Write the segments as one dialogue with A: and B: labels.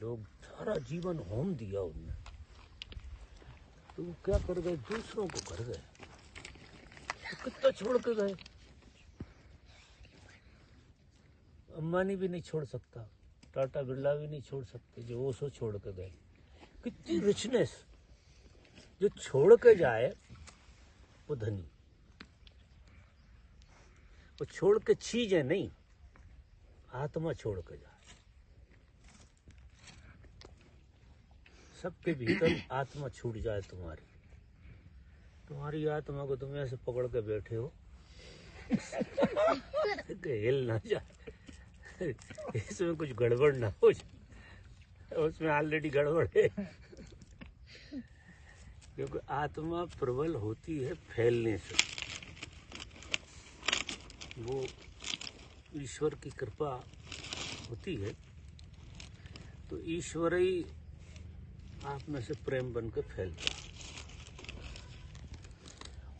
A: लोग सारा जीवन होम दिया उनने, तो वो क्या कर गए, दूसरों को कर गए। तो कितना छोड़ के गए। अंबानी भी नहीं छोड़ सकता, टाटा बिरला भी नहीं छोड़ सकते, जो ओशो छोड़ के गए। कितनी रिचनेस, जो छोड़ के जाए वो धनी, वो छोड़ के चीजें नहीं, आत्मा छोड़ के जाए। सबके भीतर आत्मा छूट जाए तुम्हारी, तुम्हारी आत्मा को तुम ऐसे पकड़ के बैठे हो कि हिल ना जाए, इसमें कुछ गड़बड़ ना हो जाए। उसमें ऑलरेडी गड़बड़ है, क्योंकि आत्मा प्रबल होती है फैलने से। वो ईश्वर की कृपा होती है, तो ईश्वर ही आप में से प्रेम बन के फैलता है,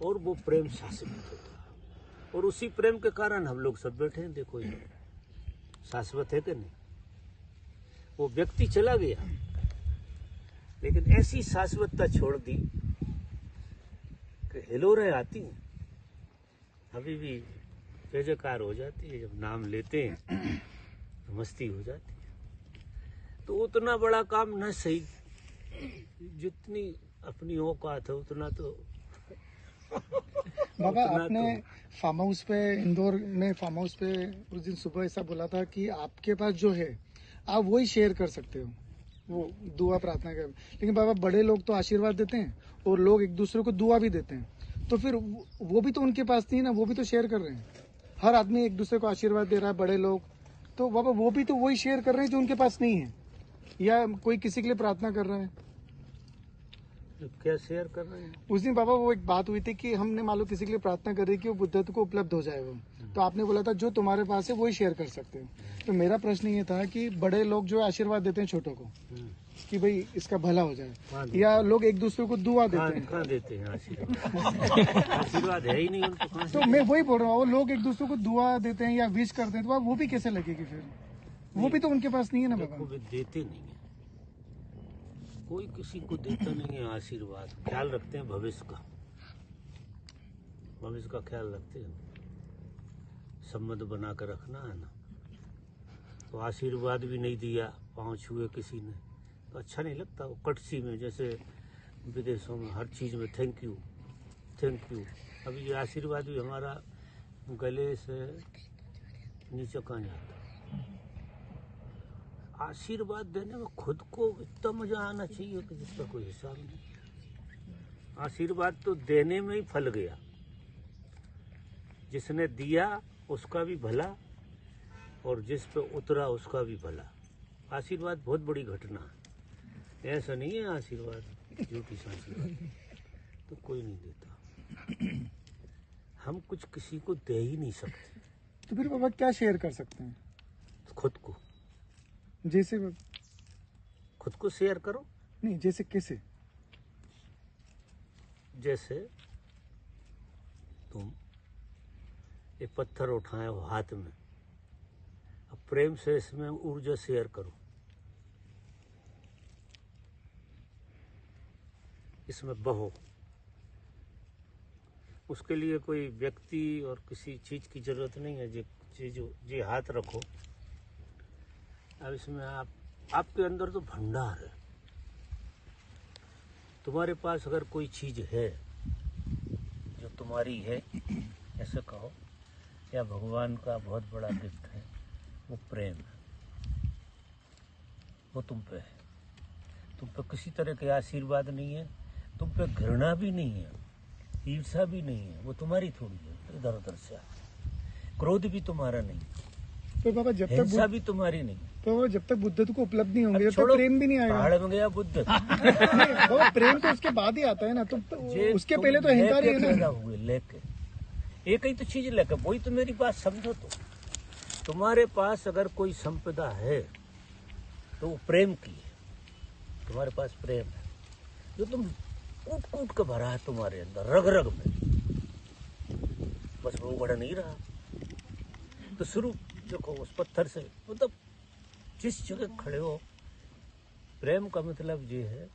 A: और वो प्रेम शाश्वत होता है। और उसी प्रेम के कारण हम लोग सब बैठे हैं। देखो ये शाश्वत है कि नहीं। वो व्यक्ति चला गया, लेकिन ऐसी शाश्वतता छोड़ दी कि हिलोरें आती हैं, अभी भी जय जयकार हो जाती है। जब नाम लेते हैं तो मस्ती हो जाती है। तो उतना बड़ा काम न सही, जितनी अपनी औकात है उतना तो
B: बाबा आपने फार्म हाउस पे, इंदौर में फार्म हाउस पे उस दिन सुबह ऐसा बोला था कि आपके पास जो है आप वही शेयर कर सकते हो, वो दुआ प्रार्थना कर। लेकिन बाबा बड़े लोग तो आशीर्वाद देते हैं और लोग एक दूसरे को दुआ भी देते हैं, तो फिर वो भी तो उनके पास नहीं है ना, वो भी तो शेयर कर रहे हैं। हर आदमी एक दूसरे को आशीर्वाद दे रहा है, बड़े लोग, तो बाबा वो भी तो वही शेयर कर रहे हैं जो उनके पास नहीं है, या कोई किसी के लिए प्रार्थना कर रहा है।
A: क्या शेयर कर रहे हैं।
B: उस दिन बाबा वो एक बात हुई थी कि हमने मान लो किसी के लिए प्रार्थना करी कि वो बुद्धत्व को उपलब्ध हो जाए वो, तो आपने बोला था जो तुम्हारे पास है वही शेयर कर सकते हो। तो मेरा प्रश्न ये था कि बड़े लोग जो आशीर्वाद देते हैं छोटों को कि भाई इसका भला हो जाए, या लोग एक दूसरे को दुआ देते हैं।
A: कहाँ देते हैं आशीर्वाद? आशीर्वाद है ही नहीं उनको, कहाँ से?
B: तो मैं वही बोल रहा हूँ, वो लोग एक दूसरे को दुआ देते हैं या विश करते हैं, तो वो भी कैसे लगेगी फिर? वो भी तो उनके पास नहीं है ना बाबा।
A: वो भी देते नहीं है, कोई किसी को देता नहीं है आशीर्वाद। ख्याल रखते हैं भविष्य का, भविष्य का ख्याल रखते हैं, संबंध बना कर रखना है ना। तो आशीर्वाद भी नहीं दिया, पाँव छुए किसी ने, तो अच्छा नहीं लगता। वो कटसी में, जैसे विदेशों में हर चीज़ में थैंक यू थैंक यू। अभी ये आशीर्वाद भी हमारा गले से नीचे कहाँ जाता। आशीर्वाद देने में खुद को इतना मजा आना चाहिए कि जिसका कोई हिसाब नहीं। आशीर्वाद तो देने में ही फल गया, जिसने दिया उसका भी भला और जिस पे उतरा उसका भी भला। आशीर्वाद बहुत बड़ी घटना है, ऐसा नहीं है आशीर्वाद झूठी आशीर्वाद तो कोई नहीं देता। हम कुछ किसी को दे ही नहीं सकते।
B: तो फिर बाबा क्या शेयर कर सकते हैं?
A: खुद को,
B: जैसे
A: खुद को शेयर करो।
B: नहीं, जैसे कैसे?
A: जैसे तुम एक पत्थर उठाए हो हाथ में, अब प्रेम से इसमें ऊर्जा शेयर करो, इसमें बहो। उसके लिए कोई व्यक्ति और किसी चीज की जरूरत नहीं है। जो हाथ रखो, अब इसमें आपके अंदर तो भंडार है। तुम्हारे पास अगर कोई चीज है जो तुम्हारी है, ऐसे कहो, या भगवान का बहुत बड़ा गिफ्ट है, वो प्रेम है, वो तुम पे है। तुम पे किसी तरह के आशीर्वाद नहीं है, तुम पे घृणा भी नहीं है, ईर्ष्या भी नहीं है, वो तुम्हारी थोड़ी है, इधर उधर से क्रोध भी तुम्हारा नहीं,
B: तो बाबा जब
A: हिंसा भी तुम्हारी नहीं।
B: तो बाबा जब तक बुद्धत्व को उपलब्ध नहीं होंगे तो प्रेम भी नहीं आएगा।
A: पहाड़ में गया बुद्ध।
B: बाबा प्रेम तो उसके बाद ही आता है ना, तो उसके पहले तो अहंकार ही है ना।
A: हुए लेके एक ही तो चीज लेकर, वही तो मेरी बात समझो। तो तुम्हारे पास अगर कोई संपदा है तो वो प्रेम की है। तुम्हारे पास प्रेम है जो तुम कूट कूट के भरा है तुम्हारे अंदर, रग रग में, बस वो बढ़ नहीं रहा। तो शुरू देखो उस पत्थर से, मतलब जिस जगह खड़े हो प्रेम का मतलब ये है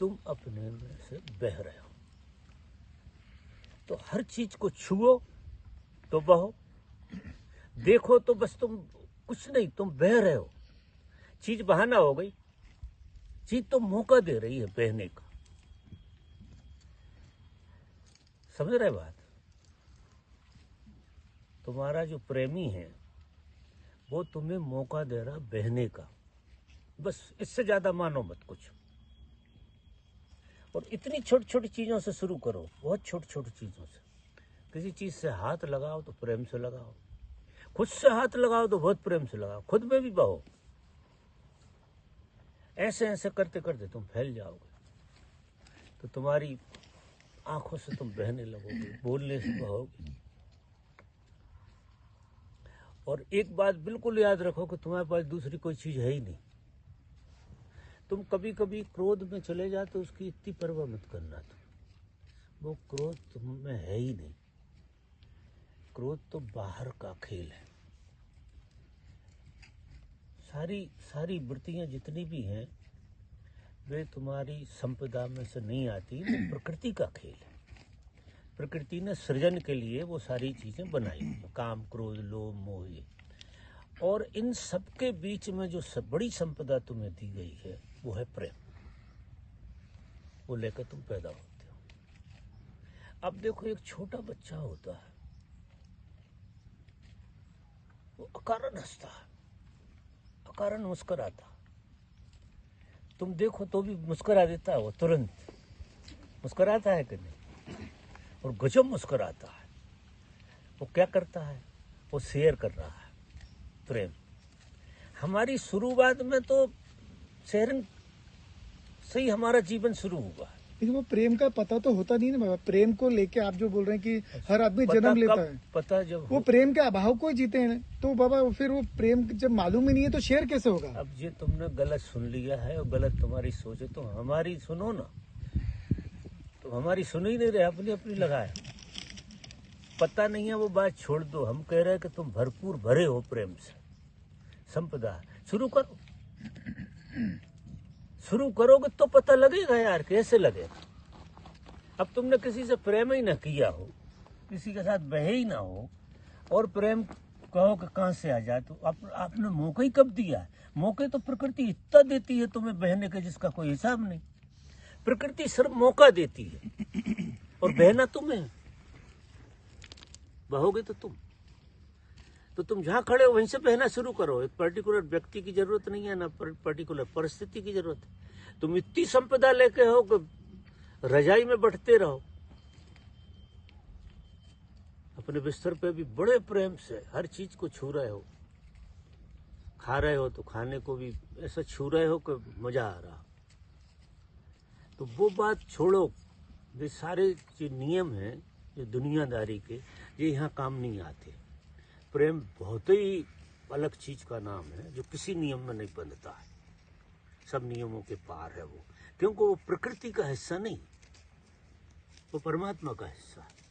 A: तुम अपने में से बह रहे हो। तो हर चीज को छुओ तो बहो, देखो तो बस तुम कुछ नहीं, तुम बह रहे हो। चीज बहाना हो गई, चीज तो मौका दे रही है बहने का। समझ रहे बात? तुम्हारा जो प्रेमी है वो तुम्हें मौका दे रहा बहने का, बस इससे ज्यादा मानो मत कुछ। और इतनी छोटी छोटी चीजों से शुरू करो, बहुत छोटी छोटी चीजों से। किसी चीज से हाथ लगाओ तो प्रेम से लगाओ, खुद से हाथ लगाओ तो बहुत प्रेम से लगाओ, खुद में भी बहो। ऐसे ऐसे करते करते तुम फैल जाओगे, तो तुम्हारी आंखों से तुम बहने लगोगे, बोलने से बहोगे। और एक बात बिल्कुल याद रखो कि तुम्हारे पास दूसरी कोई चीज है ही नहीं। तुम कभी कभी क्रोध में चले जाते तो उसकी इतनी परवाह मत करना। तुम वो क्रोध तुम में है ही नहीं। क्रोध तो बाहर का खेल है। सारी वृत्तियां जितनी भी हैं वे तुम्हारी संपदा में से नहीं आती, वो प्रकृति का खेल है। प्रकृति ने सृजन के लिए वो सारी चीजें बनाई, काम, क्रोध, लोभ, मोह। और इन सबके बीच में जो बड़ी संपदा तुम्हें दी गई है वो है प्रेम। वो लेकर तुम पैदा होते हो। अब देखो, एक छोटा बच्चा होता है, वो अकारण हंसता है, अकारण मुस्कुराता। तुम देखो तो भी मुस्कुरा देता है, वो तुरंत मुस्कुराता है कि नहीं? और गजब मुस्कुराता है। वो क्या करता है? वो शेयर कर रहा है प्रेम। हमारी शुरुआत में तो शेयरिंग से ही हमारा जीवन शुरू हुआ।
B: लेकिन वो प्रेम का पता तो होता नहीं ना बाबा। प्रेम को लेके आप जो बोल रहे हैं कि हर आदमी जन्म लेता है,
A: पता जब
B: वो प्रेम के अभाव को जीते हैं, तो बाबा फिर वो प्रेम जब मालूम ही नहीं है तो शेयर कैसे होगा?
A: अब ये तुमने गलत सुन लिया है और गलत तुम्हारी सोच है। तुम हमारी सुनो ना, तुम हमारी सुन ही नहीं रहे, अपनी अपनी लगाए। पता नहीं है वो बात छोड़ दो। हम कह रहे हैं कि तुम भरपूर भरे हो प्रेम से, संपदा। शुरू करो, शुरू करोगे तो पता लगेगा यार, कैसे लगेगा। अब तुमने किसी से प्रेम ही ना किया हो, किसी के साथ बहे ही ना हो, और प्रेम कहो कि कहां से आ जाए, तो आपने मौका ही कब दिया है? मौके तो प्रकृति इतना देती है तुम्हें बहने के, जिसका कोई हिसाब नहीं। प्रकृति सिर्फ मौका देती है, और बहना तुम्हें। बहोगे तो तुम जहां खड़े हो वहीं से बहना शुरू करो। एक पर्टिकुलर व्यक्ति की जरूरत नहीं है, ना पर्टिकुलर परिस्थिति की जरूरत है। तुम इतनी संपदा लेके हो कि रजाई में बैठते रहो, अपने बिस्तर पे भी बड़े प्रेम से हर चीज को छू रहे हो। खा रहे हो तो खाने को भी ऐसा छू रहे हो कि मजा आ रहा। तो वो बात छोड़ो। ये सारे जो नियम हैं, जो दुनियादारी के, ये यहाँ काम नहीं आते। प्रेम बहुत ही अलग चीज का नाम है, जो किसी नियम में नहीं बंधता है। सब नियमों के पार है वो, क्योंकि वो प्रकृति का हिस्सा नहीं, वो परमात्मा का हिस्सा है।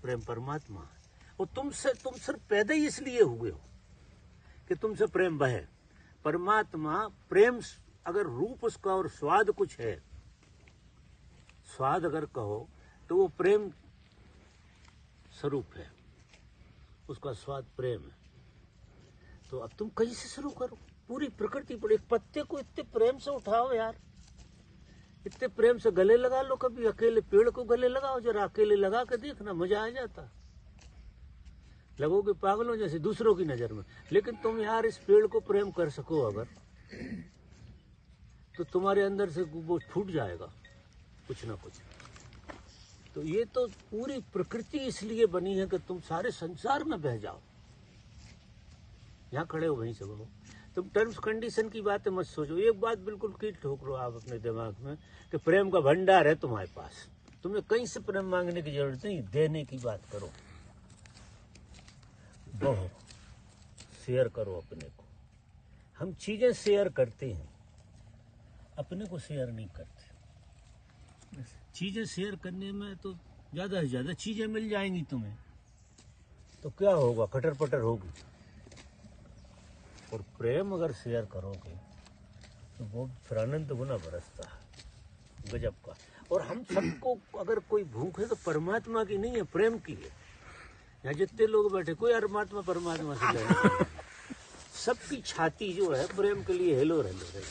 A: प्रेम परमात्मा है। वो तुम सिर्फ पैदा ही इसलिए हुए हो कि तुमसे प्रेम बहे। परमात्मा प्रेम, अगर रूप उसका और स्वाद कुछ है, स्वाद अगर कहो तो वो प्रेम स्वरूप है, उसका स्वाद प्रेम है। तो अब तुम कहीं से शुरू करो। पूरी प्रकृति पर एक पत्ते को इतने प्रेम से उठाओ यार, इतने प्रेम से गले लगा लो। कभी अकेले पेड़ को गले लगाओ, जरा अकेले लगा के देखना, मजा आ जाता। लगोगे पागलों जैसे दूसरों की नजर में। लेकिन तुम यार इस पेड़ को प्रेम कर सको अगर, तो तुम्हारे अंदर से वो फूट जाएगा कुछ ना कुछ। तो ये तो पूरी प्रकृति इसलिए बनी है कि तुम सारे संसार में बह जाओ। यहाँ खड़े हो वहीं से बहो। तुम टर्म्स कंडीशन की बातें मत सोचो। एक बात बिल्कुल की ठोक लो आप अपने दिमाग में कि प्रेम का भंडार है तुम्हारे पास, तुम्हें कहीं से प्रेम मांगने की जरूरत नहीं, देने की बात करो। बहो, शेयर करो अपने को। हम चीजें शेयर करते हैं, अपने को शेयर नहीं करते। चीजें शेयर करने में तो ज्यादा से ज्यादा चीजें मिल जाएंगी तुम्हें, तो क्या होगा? कटर पटर होगी। और प्रेम अगर शेयर करोगे तो वो फिर आनंद गुना बरसता है, गजब का। और हम सबको अगर कोई भूख है तो परमात्मा की नहीं है, प्रेम की है। यहाँ जितने लोग बैठे कोई परमात्मा से लेना, सबकी छाती जो है प्रेम के लिए हेलो हेलो है,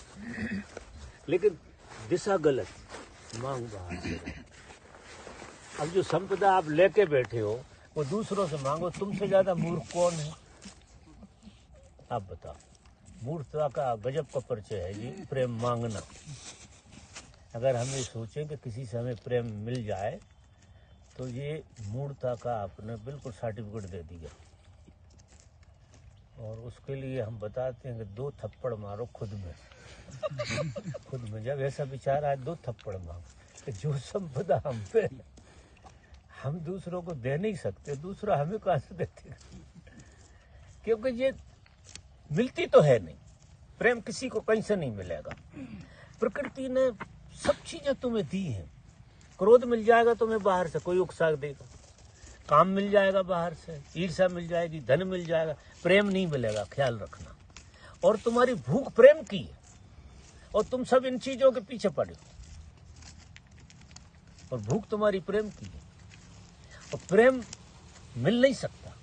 A: लेकिन दिशा गलत, मांग बाहर से रहे। अब जो संपदा आप लेके बैठे हो वो दूसरों से मांगो, तुमसे ज्यादा मूर्ख कौन है? आप बताओ। मूर्खता का गजब का परिचय है जी, प्रेम मांगना। अगर हम ये सोचें कि किसी से हमें प्रेम मिल जाए तो ये मूर्खता का आपने बिल्कुल सर्टिफिकेट दे दिया। और उसके लिए हम बताते हैं कि 2 थप्पड़ मारो खुद में। खुद में जब ऐसा विचार आए 2 थप्पड़ मारो कि जो संपदा हम पे हम दूसरों को दे नहीं सकते, दूसरा हमें कहाँ से देते? क्योंकि ये मिलती तो है नहीं, प्रेम किसी को कहीं से नहीं मिलेगा। प्रकृति ने सब चीजें तुम्हें दी हैं। क्रोध मिल जाएगा तुम्हें बाहर से, कोई उकसा देगा। काम मिल जाएगा बाहर से, ईर्ष्या मिल जाएगी, धन मिल जाएगा, प्रेम नहीं मिलेगा, ख्याल रखना। और तुम्हारी भूख प्रेम की है और तुम सब इन चीजों के पीछे पड़े हो, और भूख तुम्हारी प्रेम की है। और प्रेम मिल नहीं सकता,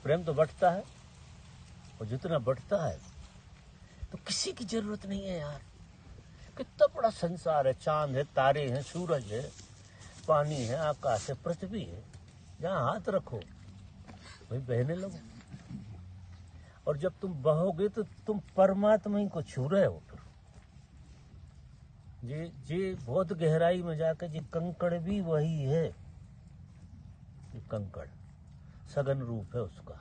A: प्रेम तो बढ़ता है, और जितना बढ़ता है तो किसी की जरूरत नहीं है यार। कितना बड़ा संसार है, चांद है, तारे हैं, सूरज है, पानी है, आकाश है, पृथ्वी है, जहां हाथ रखो वही बहने लगो। और जब तुम बहोगे तो तुम परमात्मा ही को छू रहे हो। फिर ये बहुत गहराई में जाकर जी कंकड़ भी वही है, ये कंकड़ सघन रूप है उसका।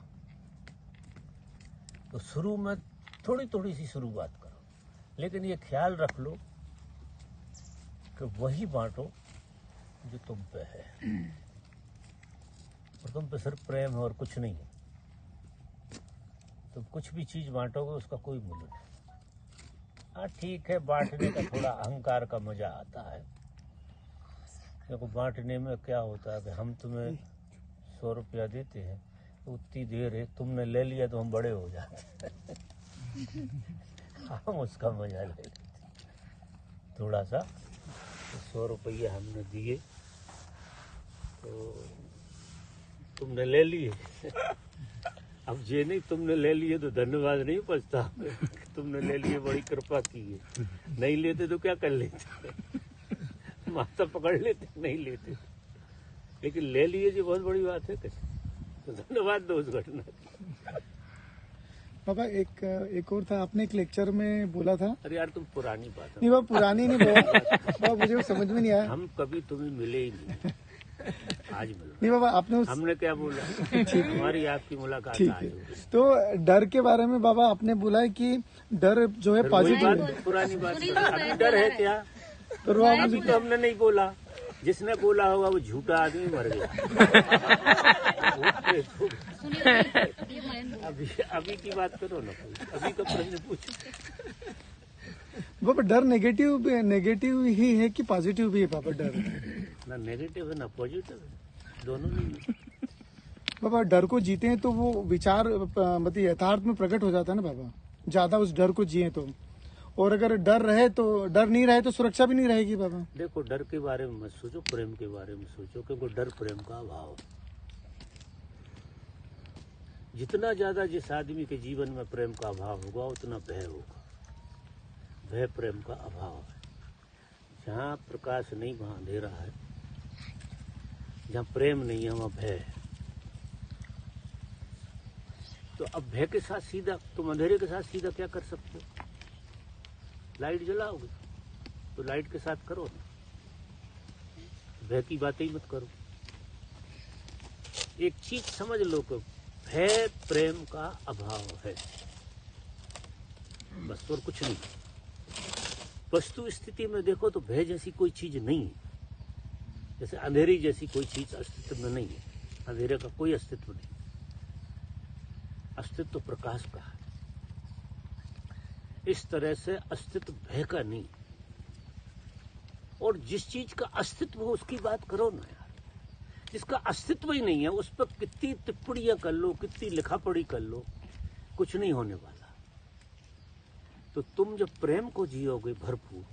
A: तो शुरू में थोड़ी थोड़ी सी शुरुआत करो, लेकिन ये ख्याल रख लो कि वही बांटो जो तुम पे है, और तुम पे सिर्फ प्रेम है और कुछ नहीं है। तुम कुछ भी चीज बांटोगे उसका कोई मूल्य नहीं। हाँ ठीक है, बांटने का थोड़ा अहंकार का मजा आता है, क्योंकि बांटने में क्या होता है कि हम तुम्हें 100 रुपया देते हैं तो उतनी देर है, तुमने ले लिया तो हम बड़े हो जाते हैं। हम उसका मजा ले लेते थोड़ा सा। तो 100 रुपया हमने दिए तो तुमने ले लिए। अब ये नहीं तुमने ले लिए तो धन्यवाद नहीं पछता, तुमने ले लिए बड़ी कृपा की है। नहीं लेते तो क्या कर लेते, माथा पकड़ लेते, नहीं लेते। लेकिन ले लिए जी बहुत बड़ी बात है, कैसे तो धन्यवाद दो उस घटना की।
B: पापा एक और था, आपने एक लेक्चर में बोला था।
A: अरे यार तुम पुरानी बात
B: नहीं वो पुरानी नहीं बाबा, मुझे वो समझ में नहीं आया।
A: हम कभी तुम्हें मिले ही नहीं, आज मिलो।
B: नहीं बाबा आपने
A: हमने क्या बोला, हमारी आपकी मुलाकात
B: ठीक
A: आज
B: है।
A: हो गई।
B: तो डर के बारे में बाबा आपने बोला है कि डर जो है
A: फिर वही
B: पॉजिटिव
A: बात, पुरानी बात। अभी डर है क्या?
B: तो वो आप
A: अभी तो हमने नहीं बोला, जिसने बोला होगा वो झूठा आदमी मर गया। अभी की बात करो ना, कोई अभी का प्रश्न पूछो।
B: बाबा डर नेगेटिव ही है कि पॉजिटिव भी है पापा? डर
A: ना नेगेटिव है ना पॉजिटिव है, दोनों नहीं है।
B: बाबा डर को जीते हैं तो वो विचार मतलब यथार्थ में प्रकट हो जाता है ना बाबा, ज्यादा उस डर को जिए तो। और अगर डर नहीं रहे तो सुरक्षा भी नहीं रहेगी बाबा।
A: देखो डर के बारे में मत सोचो, प्रेम के बारे में सोचो, क्योंकि डर प्रेम का अभाव है। जितना ज्यादा जिस आदमी के जीवन में प्रेम का अभाव होगा उतना भय होगा। भय प्रेम का अभाव है। जहाँ प्रकाश नहीं वहाँ अंधेरा है, जहाँ प्रेम नहीं है वहाँ भय है। तो अब भय के साथ सीधा तुम अंधेरे के साथ सीधा क्या कर सकते हो? लाइट जलाओगे तो लाइट के साथ करो ना, भय की बातें ही मत करो। एक चीज समझ लो कि भय प्रेम का अभाव है, बस और कुछ नहीं। वस्तु स्थिति में देखो तो भय जैसी कोई चीज नहीं है, जैसे अंधेरी जैसी कोई चीज अस्तित्व में नहीं है। अंधेरे का कोई अस्तित्व नहीं, अस्तित्व तो प्रकाश का है। इस तरह से अस्तित्व भय का नहीं। और जिस चीज का अस्तित्व हो उसकी बात करो ना यार। जिसका अस्तित्व ही नहीं है उस पर कितनी टिप्पणियां कर लो, कितनी लिखा पढ़ी कर लो, कुछ नहीं होने वाला। तो तुम जब प्रेम को जियोगे भरपूर,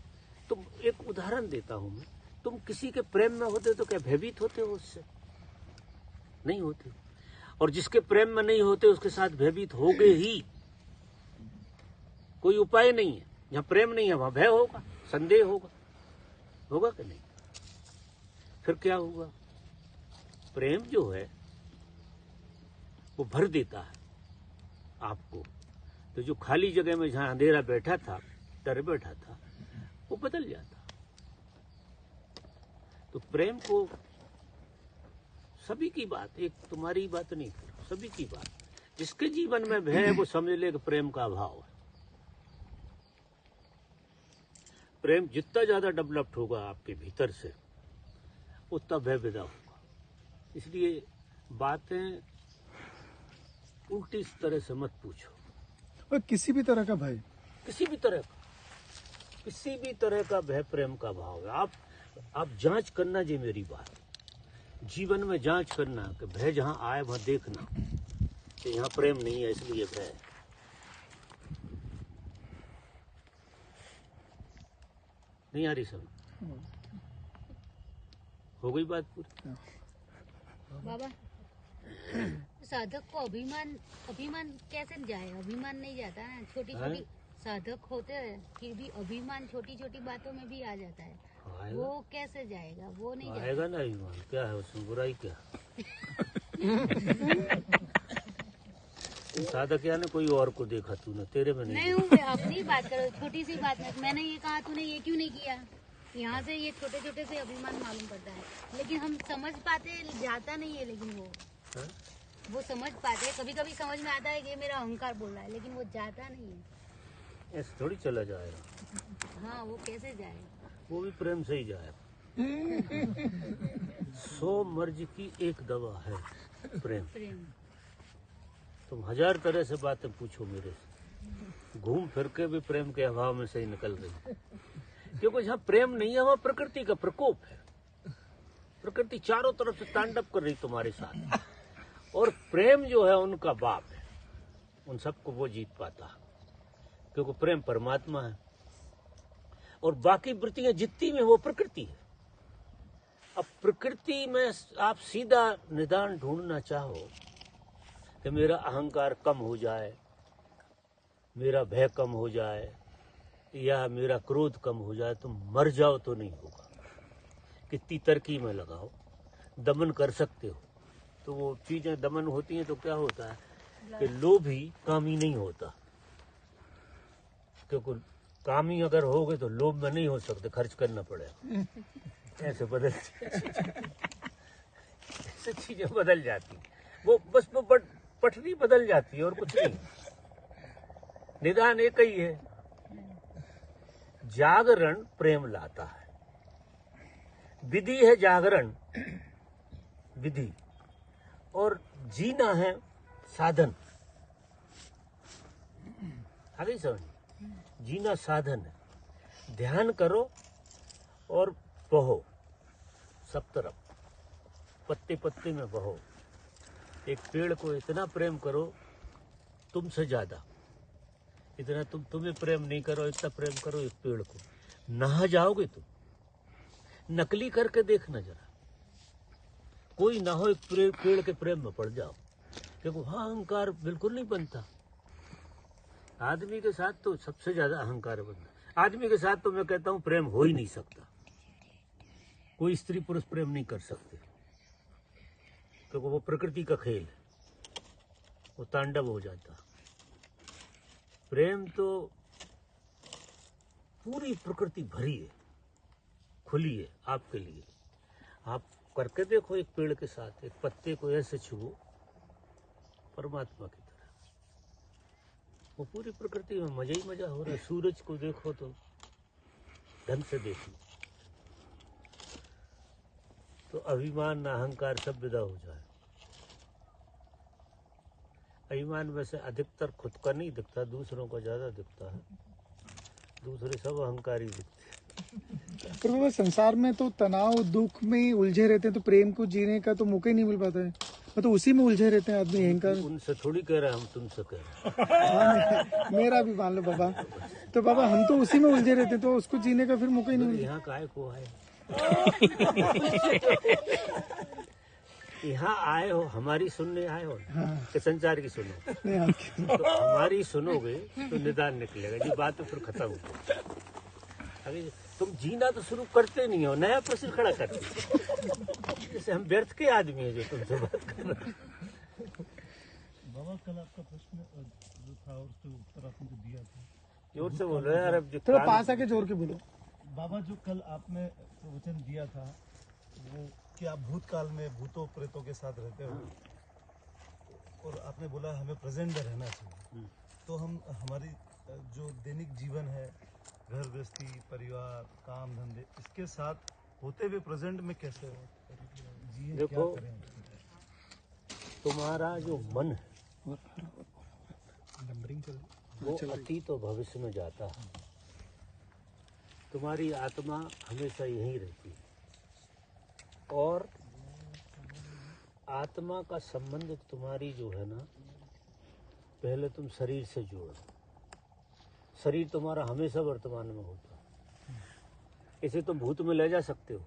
A: तुम एक उदाहरण देता हूं मैं, तुम किसी के प्रेम में होते तो क्या भयभीत होते हो उससे? नहीं होते। और जिसके प्रेम में नहीं होते उसके साथ भयभीत होगे ही, कोई उपाय नहीं है। जहां प्रेम नहीं है वहां भय होगा, संदेह होगा, होगा कि नहीं? फिर क्या होगा? प्रेम जो है वो भर देता है आपको। तो जो खाली जगह में जहां अंधेरा बैठा था, डर बैठा था, वो बदल जाता। तो प्रेम को, सभी की बात, एक तुम्हारी बात नहीं कर, सभी की बात, जिसके जीवन में भय है वो समझ ले कि प्रेम का अभाव है। प्रेम जितना ज्यादा डेवलप्ड होगा आपके भीतर से, उतना भय विदा होगा। इसलिए बातें उल्टी इस तरह से मत पूछो।
B: और किसी भी तरह का भय,
A: किसी भी तरह का भय प्रेम का भाव है। आप जांच करना जी, मेरी बात जीवन में जांच करना कि भय जहां आए वहां देखना कि यहाँ प्रेम नहीं है इसलिए भय है। नहीं आ रही समझ? हो गई बात पूरी?
C: बाबा, साधक को अभिमान कैसे जाए? अभिमान नहीं जाता है। छोटी छोटी साधक होते हैं फिर भी अभिमान छोटी छोटी बातों में भी आ जाता है।
A: आएगा।
C: वो कैसे जाएगा? वो नहीं जाएगा।
A: आएगा ना अभिमान, क्या है उसमें बुराई क्या? साधक क्या ने कोई और को देखा तूने, तेरे में
C: नहीं हूँ, अपनी बात करो। छोटी सी बात में मैंने ये कहा, तूने ये क्यों नहीं किया? यहाँ से ये छोटे छोटे से अभिमान मालूम पड़ता है, लेकिन हम समझ पाते, जाता नहीं है। लेकिन वो समझ पाते, कभी कभी समझ में आता है कि ये मेरा अहंकार बोल रहा है, लेकिन वो जाता नहीं है।
A: ऐसे थोड़ी चला जाएगा।
C: हाँ, वो कैसे जाए?
A: वो भी प्रेम से ही जाएगा। 100 मर्ज की एक दवा है प्रेम। तुम 1000 तरह से बातें पूछो मेरे से, घूम फिर के भी प्रेम के अभाव में से ही निकल रही। क्योंकि जहाँ प्रेम नहीं है वहाँ प्रकृति का प्रकोप है। प्रकृति चारों तरफ से तांडव कर रही तुम्हारे साथ, और प्रेम जो है उनका बाप है, उन सबको वो जीत पाता, क्योंकि प्रेम परमात्मा है। और बाकी वृत्तियां जितनी में वो प्रकृति है। अब प्रकृति में आप सीधा निदान ढूंढना चाहो कि मेरा अहंकार कम हो जाए, मेरा भय कम हो जाए, या मेरा क्रोध कम हो जाए, तो मर जाओ तो नहीं होगा। कितनी तरकीब में लगाओ, दमन कर सकते हो। तो वो चीजें दमन होती हैं तो क्या होता है कि लोभी कामी नहीं होता, क्योंकि कामी अगर होगे तो लोभ में नहीं हो सकते, खर्च करना पड़ेगा। ऐसे बदल ऐसे चीजें बदल जाती, वो बस वो पटरी बदल जाती है और कुछ नहीं। निदान एक ही है, जागरण प्रेम लाता है। विधि है जागरण, विधि, और जीना है साधन। आ गई समझ? जीना साधन है। ध्यान करो और बहो सब तरफ, पत्ते पत्ते में बहो। एक पेड़ को इतना प्रेम करो तुमसे ज्यादा, इतना तुम्हें प्रेम नहीं करो, इतना प्रेम करो एक पेड़ को। नहा जाओगे तुम, नकली करके देखना जरा, कोई ना हो एक पेड़ के प्रेम में पड़ जाओ, क्योंकि वहां अहंकार बिल्कुल नहीं बनता। आदमी के साथ तो सबसे ज्यादा अहंकार बनता। आदमी के साथ तो मैं कहता हूं प्रेम हो ही नहीं सकता। कोई स्त्री पुरुष प्रेम नहीं कर सकते, क्योंकि वो प्रकृति का खेल है, वो तांडव हो जाता। प्रेम तो पूरी प्रकृति भरी है, खुली है आपके लिए। आप करके देखो एक पेड़ के साथ, एक पत्ते को ऐसे छुओ, परमात्मा की तरह। वो पूरी प्रकृति में मजा ही मजा हो रहा है। सूरज को देखो तो ढंग से देखो, तो अभिमान अहंकार सब विदा हो जाए। अभिमान में से अधिकतर खुद का नहीं दिखता, दूसरों का ज्यादा दिखता है। दूसरे सब अहंकारी दिखते हैं।
B: पर बाबा, संसार में तो तनाव दुख में ही उलझे रहते हैं, तो प्रेम को जीने का तो मौका ही नहीं मिल पाता है। तो उसी में उलझे रहते हैं आदमी, अहंकार।
A: उनसे थोड़ी कह रहे हैं, हम तुमसे कह रहे हैं।
B: मेरा भी मान लो बाबा। तो तो बाबा हम तो उसी में उलझे रहते, तो उसको जीने का फिर मौका ही नहीं मिलता।
A: यहाँ काय को आए यहाँ आए हो, हमारी सुनने आए हो कि संसार की सुनो?
B: नहीं, आपकी-
A: तो हमारी सुनोगे तो निदान निकलेगा जी, बात तो फिर खत्म हो गई। अभी तुम जीना तो शुरू करते नहीं हो, नया प्रश्न खड़ा करते हो। जैसे हम व्यर्थ के आदमी हैं जो तुमसे बात कर रहे हैं।
D: बाबा कल आपका प्रश्न जो था और उसके उत्तर आपने जो दिया था,
A: जोर से बोल रहे हैं यार, अब जो
B: थोड़ा
A: कान-
B: पास आके जोर के बोलो।
D: बाबा जो कल आपने प्रवचन दिया था वो कि आप भूतकाल में भूतों प्रेतों के साथ रहते हो, और आपने बोला हमें प्रेजेंट में रहना चाहिए। तो हम हमारी जो दैनिक जीवन है, घर गृहस्थी, परिवार, काम धंधे, इसके साथ होते हुए प्रेजेंट में कैसे जिए, क्या
A: देखो,
D: करें?
A: तुम्हारा जो मन है
D: नंबरिंग चल
A: वो अतीत और भविष्य में जाता है। तुम्हारी आत्मा हमेशा यहीं रहती है, और आत्मा का संबंध तुम्हारी जो है ना, पहले तुम शरीर से जोड़ो। शरीर तुम्हारा हमेशा वर्तमान में होता है। इसे तुम भूत में ले जा सकते हो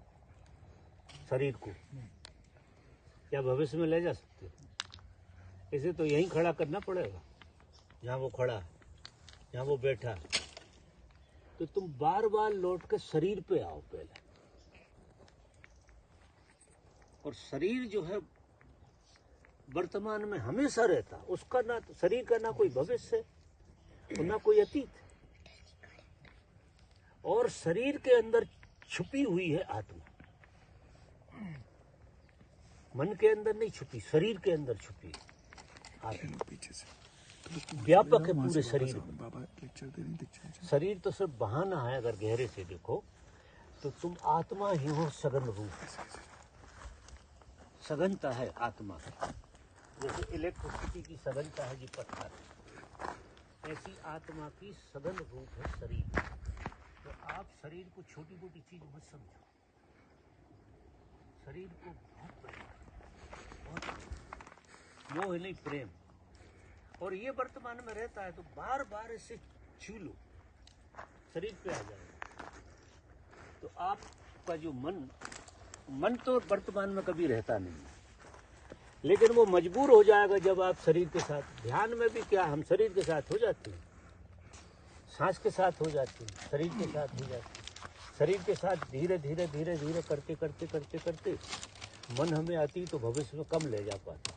A: शरीर को, या भविष्य में ले जा सकते हो? इसे तो यहीं खड़ा करना पड़ेगा, जहाँ वो खड़ा है, जहाँ वो बैठा है। तो तुम बार बार लौट के शरीर पे आओ पहले, और शरीर जो है वर्तमान में हमेशा रहता, उसका ना शरीर का ना कोई भविष्य और ना कोई अतीत, और शरीर के अंदर छुपी हुई है आत्मा। मन के अंदर नहीं छुपी, शरीर के अंदर छुपी है आत्मा।
B: पीछे से
A: व्यापक है पूरे शरीर में।
B: बाबा लेक्चर दे रहे हैं।
A: शरीर तो सिर्फ बहाना है, अगर गहरे से देखो तो तुम आत्मा ही हो सघन रूप। सघनता है आत्मा की, जैसे इलेक्ट्रिसिटी की सघनता है जी पत्थर, ऐसी आत्मा की सघन रूप है शरीर। तो आप शरीर को छोटी मोटी चीज मत समझो, शरीर को बहुत मोह नहीं, प्रेम। और ये वर्तमान में रहता है, तो बार बार इसे छू लो, शरीर पे आ जाएगा। तो आपका जो मन तो वर्तमान में कभी रहता नहीं है, लेकिन वो मजबूर हो जाएगा जब आप शरीर के साथ। ध्यान में भी क्या, हम शरीर के साथ हो जाते हैं, सांस के साथ हो जाते हैं, शरीर के साथ हो जाते हैं। शरीर के साथ धीरे धीरे धीरे धीरे करते करते करते करते मन हमें अतीत तो भविष्य में कम ले जा पाता।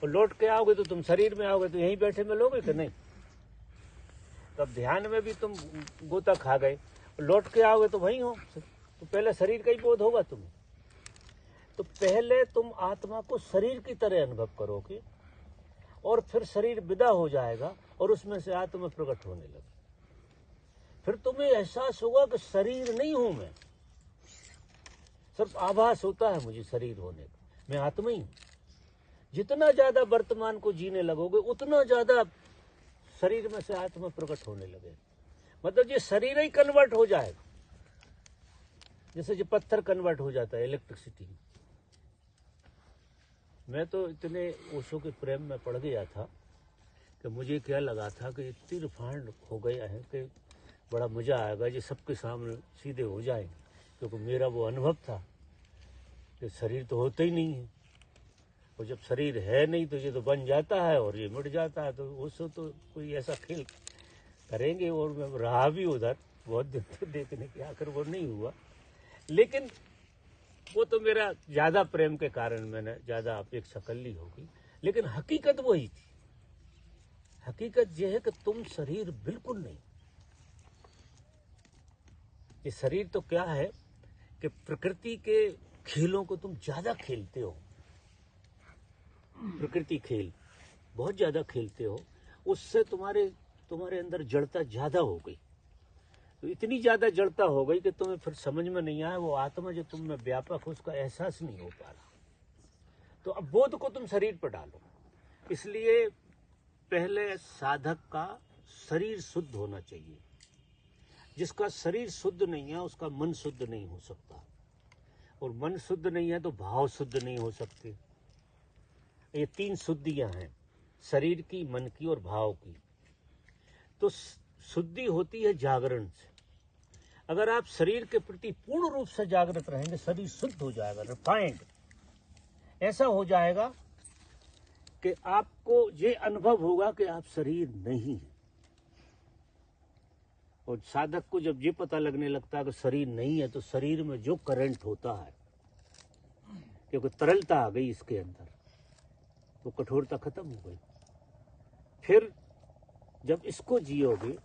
A: और लौट के आओगे तो तुम शरीर में आओगे तो यहीं बैठे मिलोगे कि नहीं? तब ध्यान में भी तुम गोता खा गए, लौट के आओगे तो वहीं हो, तो पहले शरीर का ही बोध होगा तुम्हें। तो पहले तुम आत्मा को शरीर की तरह अनुभव करोगे, और फिर शरीर विदा हो जाएगा और उसमें से आत्मा प्रकट होने लगे। फिर तुम्हें एहसास होगा कि शरीर नहीं हूं मैं, सिर्फ आभास होता है मुझे शरीर होने का, मैं आत्मा ही हूं। जितना ज्यादा वर्तमान को जीने लगोगे उतना ज्यादा शरीर में से आत्मा प्रकट होने लगे। मतलब ये शरीर ही कन्वर्ट हो जाएगा, जैसे जो पत्थर कन्वर्ट हो जाता है इलेक्ट्रिसिटी में। मैं तो इतने ओशो के प्रेम में पड़ गया था कि मुझे क्या लगा था कि इतनी रिफाइंड हो गया है कि बड़ा मजा आएगा, ये सबके सामने सीधे हो जाएंगे। क्योंकि मेरा वो अनुभव था कि शरीर तो होता ही नहीं है, और जब शरीर है नहीं तो ये तो बन जाता है और ये मिट जाता है। तो उससे तो कोई ऐसा खेल करेंगे, और मैं रहा भी उधर बहुत दिन तक देखने के, आखिर वो नहीं हुआ। लेकिन वो तो मेरा ज्यादा प्रेम के कारण मैंने ज्यादा अपेक्षा कर ली होगी, लेकिन हकीकत वही थी। हकीकत यह है कि तुम शरीर बिल्कुल नहीं। ये शरीर तो क्या है कि प्रकृति के खेलों को तुम ज्यादा खेलते हो, प्रकृति खेल बहुत ज्यादा खेलते हो, उससे तुम्हारे अंदर जड़ता ज्यादा हो गई। तो इतनी ज्यादा जड़ता हो गई कि तुम्हें फिर समझ में नहीं आया वो आत्मा जो तुम में व्यापक हो उसका एहसास नहीं हो पा रहा। तो अब बोध को तुम शरीर पर डालो। इसलिए पहले साधक का शरीर शुद्ध होना चाहिए। जिसका शरीर शुद्ध नहीं है उसका मन शुद्ध नहीं हो सकता, और मन शुद्ध नहीं है तो भाव शुद्ध नहीं हो सकते। ये तीन शुद्धियां हैं, शरीर की, मन की और भाव की। तो शुद्धि होती है जागरण से। अगर आप शरीर के प्रति पूर्ण रूप से जागृत रहेंगे, शरीर शुद्ध हो जाएगा, रिफाइंड। ऐसा हो जाएगा कि आपको ये अनुभव होगा कि आप शरीर नहीं है। और साधक को जब ये पता लगने लगता है कि शरीर नहीं है, तो शरीर में जो करंट होता है, क्योंकि तरलता आ गई इसके अंदर, तो कठोरता खत्म हो गई। फिर जब इसको जियोगे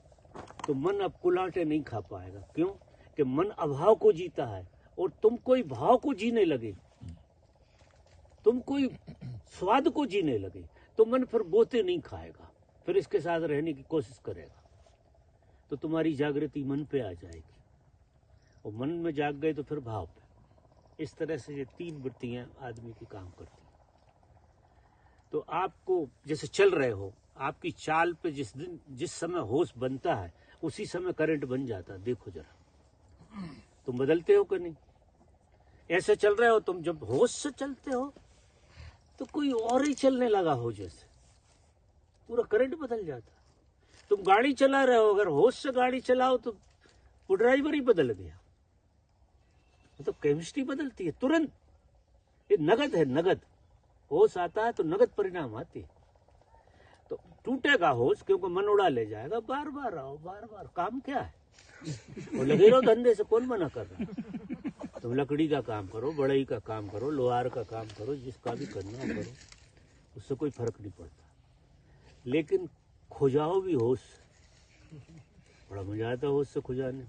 A: तो मन अब कुलाटे नहीं खा पाएगा। क्यों? कि मन अभाव को जीता है, और तुम कोई भाव को जीने लगे, तुम कोई स्वाद को जीने लगे, तो मन फिर बोते नहीं खाएगा, फिर इसके साथ रहने की कोशिश करेगा। तो तुम्हारी जागृति मन पे आ जाएगी, और मन में जाग गए तो फिर भाव पे। इस तरह से ये 3 वृत्तियां आदमी की काम करती हैं। तो आपको जैसे चल रहे हो, आपकी चाल पे जिस समय होश बनता है, उसी समय करंट बन जाता है। देखो जरा, तुम बदलते हो कि नहीं? ऐसे चल रहे हो तुम, जब होश से चलते हो तो कोई और ही चलने लगा हो, जैसे पूरा करंट बदल जाता है। तुम गाड़ी चला रहे हो, अगर होश से गाड़ी चलाओ तो वो ड्राइवर ही बदल गया। तो केमिस्ट्री बदलती है तुरंत। ये नगद है, नगद। होश आता है तो नगद परिणाम आते हैं। तो टूटेगा होश, क्योंकि मन उड़ा ले जाएगा। बार बार आओ, बार बार। काम क्या है? वो लगे रहो धंधे से, कौन मना कर रहा? तुम लकड़ी का काम करो, बढ़ई का काम करो, लोहार का काम करो, जिसका भी करना करो, उससे कोई फर्क नहीं पड़ता। लेकिन खुजाओ भी होश से। बड़ा मजा आता है होश से खुजाने,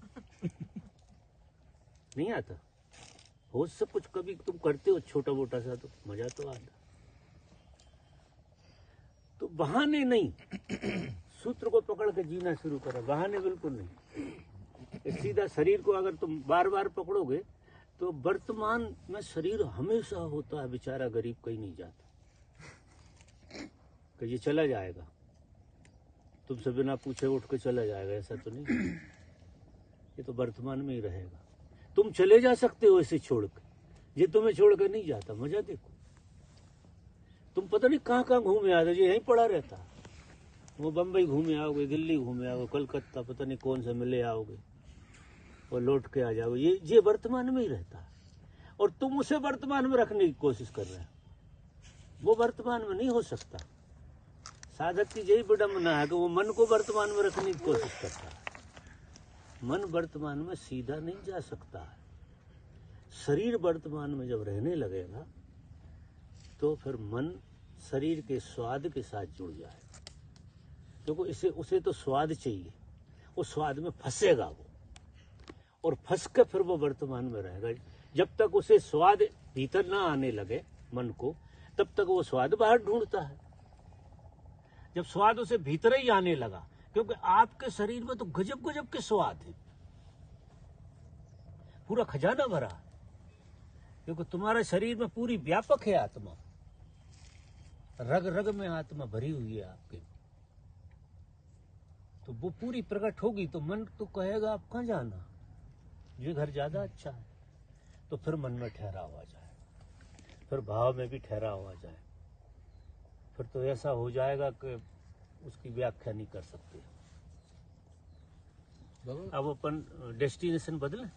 A: नहीं आता? होश से कुछ कभी तुम करते हो छोटा मोटा सा, तो मजा तो आता। तो बहाने नहीं, सूत्र को पकड़ के जीना शुरू करो। बहाने बिल्कुल नहीं। सीधा शरीर को अगर तुम बार बार पकड़ोगे तो वर्तमान में शरीर हमेशा होता है। बेचारा गरीब कहीं नहीं जाता कि ये चला जाएगा, तुमसे बिना पूछे उठ के चला जाएगा, ऐसा तो नहीं। ये तो वर्तमान में ही रहेगा। तुम चले जा सकते हो इसे छोड़ के, ये तुम्हें छोड़ के नहीं जाता। मजा देखो, तुम पता नहीं कहाँ कहाँ घूमे आते, ये यहीं पड़ा रहता। वो बम्बई घूमे आओगे, दिल्ली घूमे आओगे, कलकत्ता, पता नहीं कौन से मिले आओगे, और लौट के आ जाओगे। ये वर्तमान में ही रहता है, और तुम उसे वर्तमान में रखने की कोशिश कर रहे हो। वो वर्तमान में नहीं हो सकता। साधक की यही विडंबना है कि वो मन को वर्तमान में रखने की कोशिश करता है। मन वर्तमान में सीधा नहीं जा सकता है। शरीर वर्तमान में जब रहने लगेगा तो फिर मन शरीर के स्वाद के साथ जुड़ जाएगा, क्योंकि उसे तो स्वाद चाहिए। वो स्वाद में फंसेगा वो, और फंस के फिर वो वर्तमान में रहेगा। जब तक उसे स्वाद भीतर ना आने लगे मन को, तब तक वो स्वाद बाहर ढूंढता है। जब स्वाद उसे भीतर ही आने लगा, क्योंकि आपके शरीर में तो गजब गजब के स्वाद है, पूरा खजाना भरा है, क्योंकि तुम्हारे शरीर में पूरी व्यापक है आत्मा। रग रग में आत्मा भरी हुई है आपके, तो वो पूरी प्रकट होगी। तो मन तो कहेगा आप कहाँ जाना, ये घर ज्यादा अच्छा है। तो फिर मन में ठहराव आ जाए, फिर भाव में भी ठहराव आ जाए। फिर तो ऐसा हो जाएगा कि उसकी व्याख्या नहीं कर सकते। अब अपन डेस्टिनेशन बदलें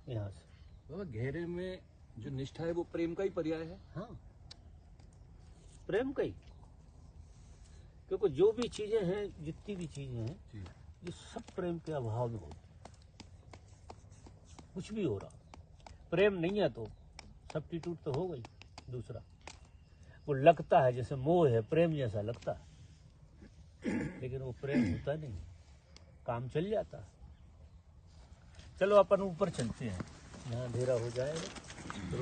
A: यहाँ से।
E: बाबा, गहरे में जो निष्ठा है वो प्रेम का ही पर्याय है।
A: हाँ, प्रेम का ही। क्योंकि जो भी चीजें हैं, जितनी भी चीजें हैं, ये सब प्रेम के अभाव में होती। कुछ भी हो रहा, प्रेम नहीं है तो सब्स्टिट्यूट तो हो गई दूसरा। वो लगता है जैसे मोह है, प्रेम जैसा लगता है, लेकिन वो प्रेम होता नहीं, काम चल जाता है। चलो अपन ऊपर चलते हैं, यहाँ अंधेरा हो जाएगा।